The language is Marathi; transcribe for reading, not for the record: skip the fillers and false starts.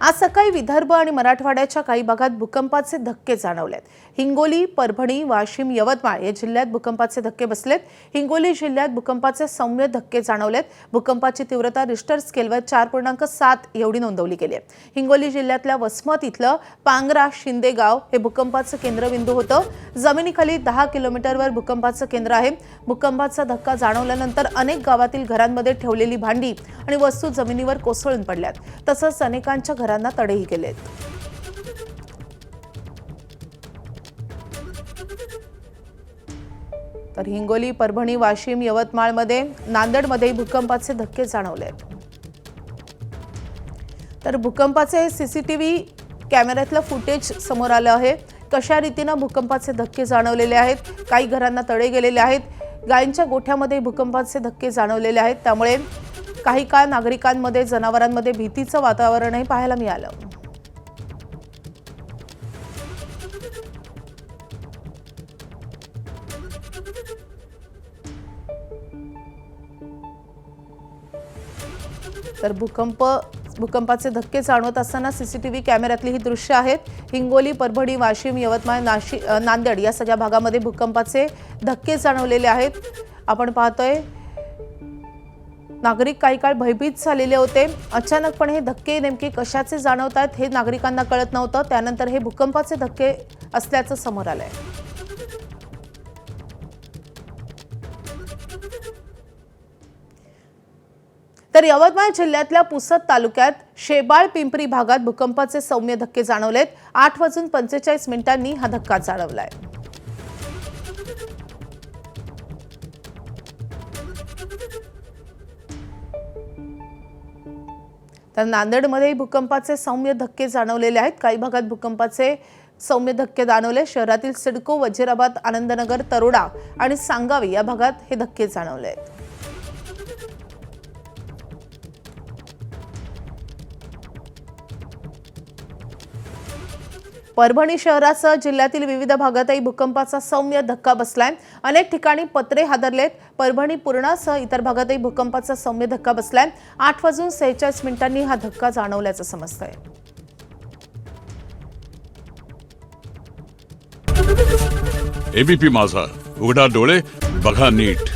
आज सकाळी विदर्भ आणि मराठवाड्याच्या काही भागात भूकंपाचे धक्के जाणवलेत। हिंगोली, परभणी, वाशिम, यवतमाळ या जिल्ह्यात भूकंपाचे धक्के बसलेत। हिंगोली जिल्ह्यात भूकंपाचे सौम्य धक्के जाणवलेत। भूकंपाची तीव्रता रिश्टर स्केलवर 4.7 एवढी नोंदवली गेली आहे। हिंगोली जिल्ह्यातल्या वसमत इथलं पांगरा शिंदे गाव हे भूकंपाचं केंद्रबिंदू होतं। जमिनीखाली 10 किलोमीटरवर भूकंपाचं केंद्र आहे। भूकंपाचा धक्का जाणवल्यानंतर अनेक गावातील घरांमध्ये ठेवलेली भांडी आणि वस्तू जमिनीवर कोसळून पडल्यात। तसंच अनेकांच्या घरांना तडेही केलेत। तर हिंगोली, परभणी, वाशिम, यवतमाळमध्ये, नांदेडमध्ये भूकंपाचे धक्के जाणवलेत। तर भूकंपाचे सीसीटीव्ही कॅमेऱ्यातलं फुटेज समोर आलं आहे। कशा रीतीने भूकंपाचे धक्के जाणवलेले आहेत, काही घरांना तडे गेलेले आहेत। गायींच्या गोठ्यामध्ये भूकंपाचे धक्के जाणवलेले आहेत। त्यामुळे काही काळ नागरिकांमध्ये, जनावरांमध्ये भीतीचं वातावरणही पाहायला मिळालं। तर भूकंपाचे धक्के जाणवत असताना सीसीटीव्ही कॅमेऱ्यातली ही दृश्य आहेत। हिंगोली, परभणी, वाशिम, यवतमाळ, नांदेड या सगळ्या भागामध्ये भूकंपाचे धक्के जाणवलेले आहेत। आपण पाहतोय नागरिक काही काळ भयभीत झालेले होते। अचानकपणे हे धक्के नेमके कशाचे जाणवत आहेत हे नागरिकांना कळत नव्हतं। त्यानंतर हे भूकंपाचे धक्के असल्याचं समोर आलंय। तर यवतमाळ जिल्ह्यातल्या पुसद तालुक्यात शेबाळ पिंपरी भागात भूकंपाचे सौम्य धक्के जाणवलेत। 8:45 हा धक्का जाणवलाय। तर नांदेडमध्ये भूकंपाचे सौम्य धक्के जाणवलेले आहेत। काही भागात भूकंपाचे सौम्य धक्के जाणवले। शहरातील सिडको, वजीराबाद, आनंदनगर, तरोडा आणि सांगावी या भागात हे धक्के जाणवले आहेत। परभणी शहरासह जिल्ह्यातील विविध भागातही भूकंपाचा सौम्य धक्का बसलाय। अनेक ठिकाणी पत्रे हादरलेत। परभणी, पूर्णासह इतर भागातही भूकंपाचा सौम्य धक्का बसलाय। 8:46 हा धक्का जाणवल्याचं समजतंय। एबीपी माझा, उघडा डोळे बघा नीट।